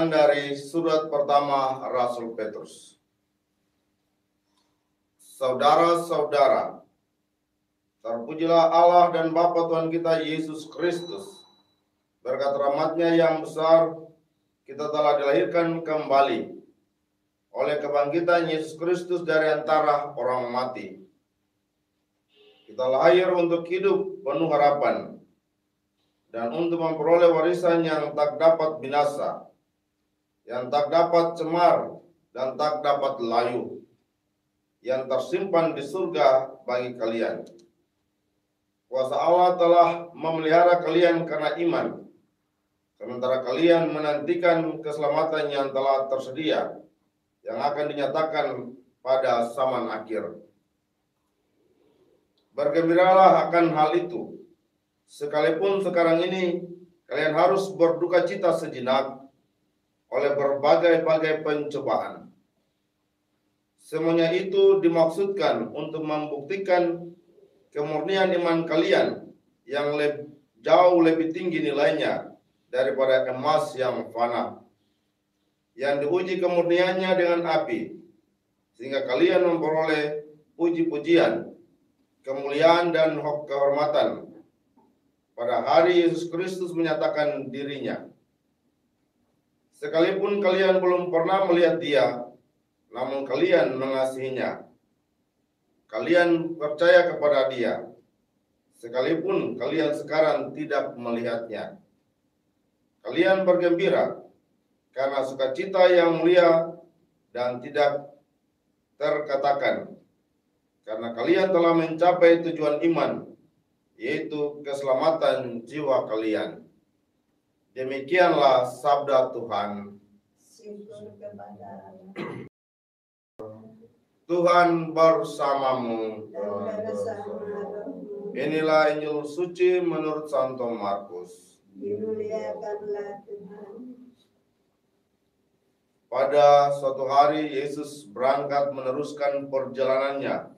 Bacaan dari surat pertama Rasul Petrus. Saudara-saudara, terpujilah Allah dan Bapa Tuhan kita Yesus Kristus. Berkat rahmat-Nya yang besar, kita telah dilahirkan kembali oleh kebangkitan Yesus Kristus dari antara orang mati. Kita lahir untuk hidup penuh harapan dan untuk memperoleh warisan yang tak dapat binasa, yang tak dapat cemar dan tak dapat layu, yang tersimpan di surga bagi kalian. Kuasa Allah telah memelihara kalian karena iman, sementara kalian menantikan keselamatan yang telah tersedia, yang akan dinyatakan pada zaman akhir. Bergembiralah akan hal itu, sekalipun sekarang ini kalian harus berduka cita sejenak oleh berbagai-bagai pencobaan. Semuanya itu dimaksudkan untuk membuktikan kemurnian iman kalian yang jauh lebih tinggi nilainya daripada emas yang fana, yang diuji kemurniannya dengan api, sehingga kalian memperoleh puji-pujian, kemuliaan dan kehormatan pada hari Yesus Kristus menyatakan dirinya. Sekalipun kalian belum pernah melihat Dia, namun kalian mengasihinya. Kalian percaya kepada Dia, sekalipun kalian sekarang tidak melihatnya. Kalian bergembira karena sukacita yang mulia dan tidak terkatakan, karena kalian telah mencapai tujuan iman, yaitu keselamatan jiwa kalian. Demikianlah sabda Tuhan. Tuhan bersamamu. Inilah Injil suci menurut Santo Markus. Dimuliakanlah Tuhan. Pada suatu hari Yesus berangkat meneruskan perjalanannya.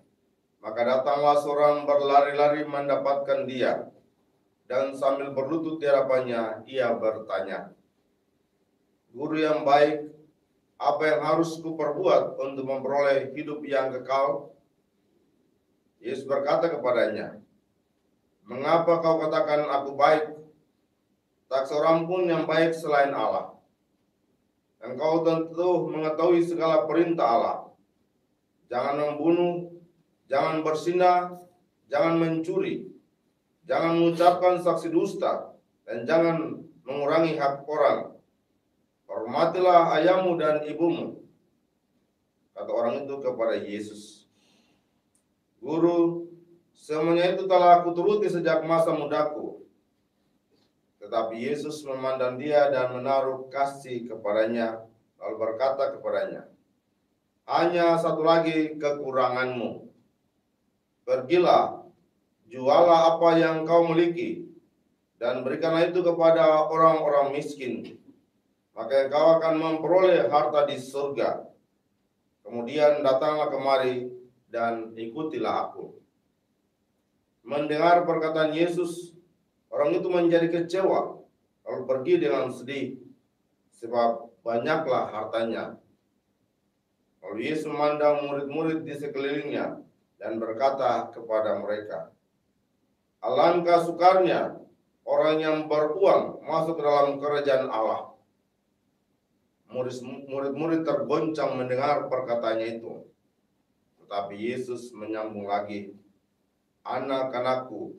Maka datanglah seorang berlari-lari mendapatkan Dia, dan sambil berlutut di hadapannya, ia bertanya, "Guru yang baik, apa yang harus kuperbuat untuk memperoleh hidup yang kekal?" Yesus berkata kepadanya, "Mengapa kau katakan aku baik? Tak seorang pun yang baik selain Allah. Engkau tentu mengetahui segala perintah Allah. Jangan membunuh, jangan berzina, jangan mencuri, jangan mengucapkan saksi dusta, dan jangan mengurangi hak orang. Hormatilah ayahmu dan ibumu." Kata orang itu kepada Yesus, "Guru, semuanya itu telah aku turuti sejak masa mudaku." Tetapi Yesus memandang dia dan menaruh kasih kepadanya, lalu berkata kepadanya, "Hanya satu lagi kekuranganmu. Pergilah, jualah apa yang kau miliki, dan berikanlah itu kepada orang-orang miskin. Maka engkau akan memperoleh harta di surga. Kemudian datanglah kemari dan ikutilah aku." Mendengar perkataan Yesus, orang itu menjadi kecewa, lalu pergi dengan sedih, sebab banyaklah hartanya. Lalu Yesus memandang murid-murid di sekelilingnya dan berkata kepada mereka, "Alangkah sukarnya orang yang beruang masuk ke dalam kerajaan Allah." Murid-murid tergoncang mendengar perkataannya itu. Tetapi Yesus menyambung lagi, "Anak-anakku,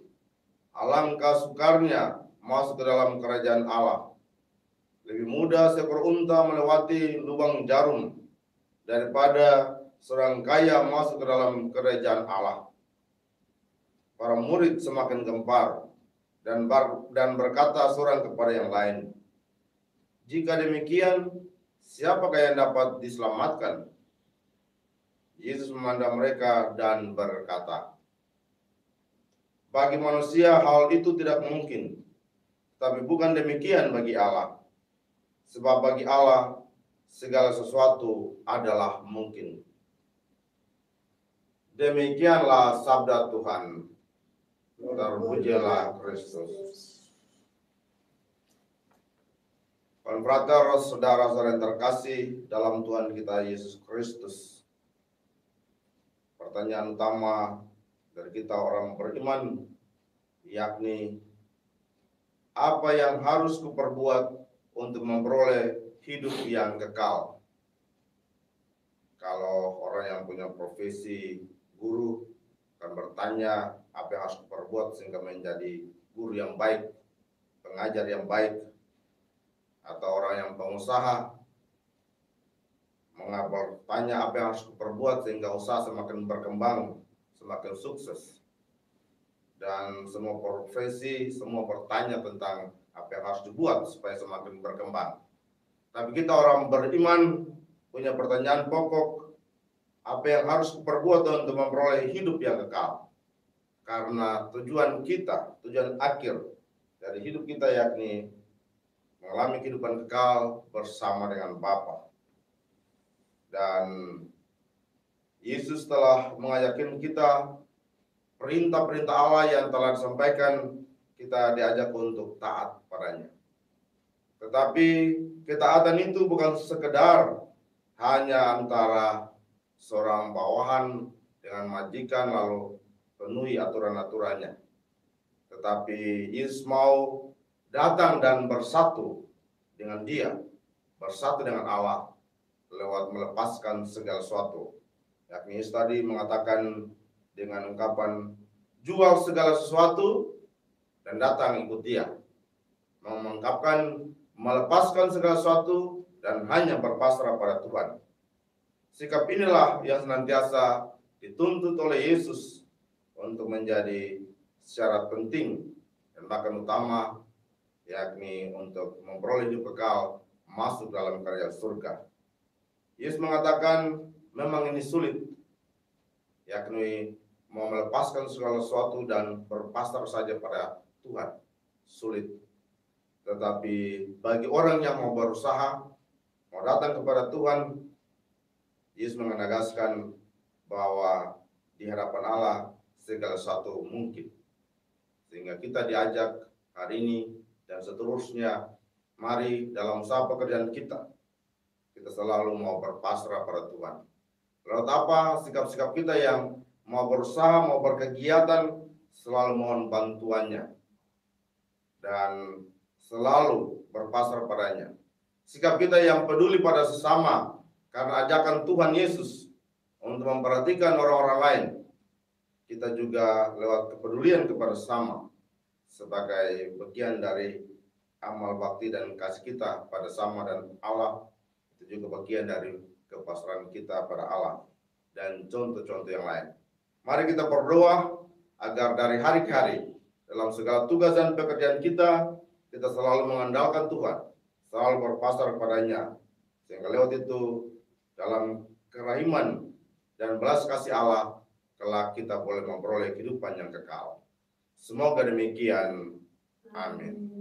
alangkah sukarnya masuk ke dalam kerajaan Allah. Lebih mudah seekor unta melewati lubang jarum daripada seorang kaya masuk ke dalam kerajaan Allah." Para murid semakin gempar dan berkata seorang kepada yang lain, "Jika demikian, siapakah yang dapat diselamatkan?" Yesus memandang mereka dan berkata, "Bagi manusia hal itu tidak mungkin, tapi bukan demikian bagi Allah. Sebab bagi Allah segala sesuatu adalah mungkin." Demikianlah sabda Tuhan. Terpujilah Kristus. Konfrater, saudara-saudara yang terkasih dalam Tuhan kita Yesus Kristus. Pertanyaan utama dari kita orang beriman, yakni apa yang harus kuperbuat untuk memperoleh hidup yang kekal? Kalau orang yang punya profesi guru akan bertanya apa yang harus kuperbuat sehingga menjadi guru yang baik, pengajar yang baik, atau orang yang pengusaha bertanya apa yang harus kuperbuat sehingga usaha semakin berkembang, semakin sukses. Dan semua profesi, semua bertanya tentang apa yang harus dibuat supaya semakin berkembang. Tapi kita orang beriman punya pertanyaan pokok, apa yang harus kuperbuat untuk memperoleh hidup yang kekal? Karena tujuan kita, tujuan akhir dari hidup kita yakni mengalami kehidupan kekal bersama dengan Bapa. Dan Yesus telah mengajarkan kita perintah-perintah Allah yang telah disampaikan, kita diajak untuk taat padanya. Tetapi ketaatan itu bukan sekedar hanya antara seorang bawahan dengan majikan lalu penuhi aturan-aturannya. Tetapi Yesus mau datang dan bersatu dengan Dia, bersatu dengan Allah lewat melepaskan segala sesuatu. Yakni Yesus tadi mengatakan dengan ungkapan jual segala sesuatu dan datang ikut Dia. Mengungkapkan melepaskan segala sesuatu dan hanya berpasrah pada Tuhan. Sikap inilah yang senantiasa dituntut oleh Yesus untuk menjadi syarat penting dan bahkan utama, yakni untuk memperoleh hidup kekal masuk dalam kerajaan surga. Yesus mengatakan memang ini sulit, yakni mau melepaskan segala sesuatu dan berpasrah saja pada Tuhan. Sulit. Tetapi bagi orang yang mau berusaha, mau datang kepada Tuhan, Yesus menegaskan bahwa di hadapan Allah segala sesuatu mungkin. Sehingga kita diajak hari ini dan seterusnya, mari dalam usaha pekerjaan kita selalu mau berpasrah pada Tuhan. Lalu apa sikap-sikap kita yang mau berusaha, mau berkegiatan, selalu mohon bantuannya dan selalu berpasrah padanya. Sikap kita yang peduli pada sesama karena ajakan Tuhan Yesus untuk memperhatikan orang-orang lain. Kita juga lewat kepedulian kepada sesama sebagai bagian dari amal bakti dan kasih kita pada sama dan Allah. Itu juga bagian dari kepasrahan kita pada Allah dan contoh-contoh yang lain. Mari kita berdoa agar dari hari ke hari dalam segala tugas dan pekerjaan kita selalu mengandalkan Tuhan, selalu berpasrah kepadanya, sehingga lewat itu dalam kerahiman dan belas kasih Allah kelak kita boleh memperoleh kehidupan yang kekal. Semoga demikian. Amin.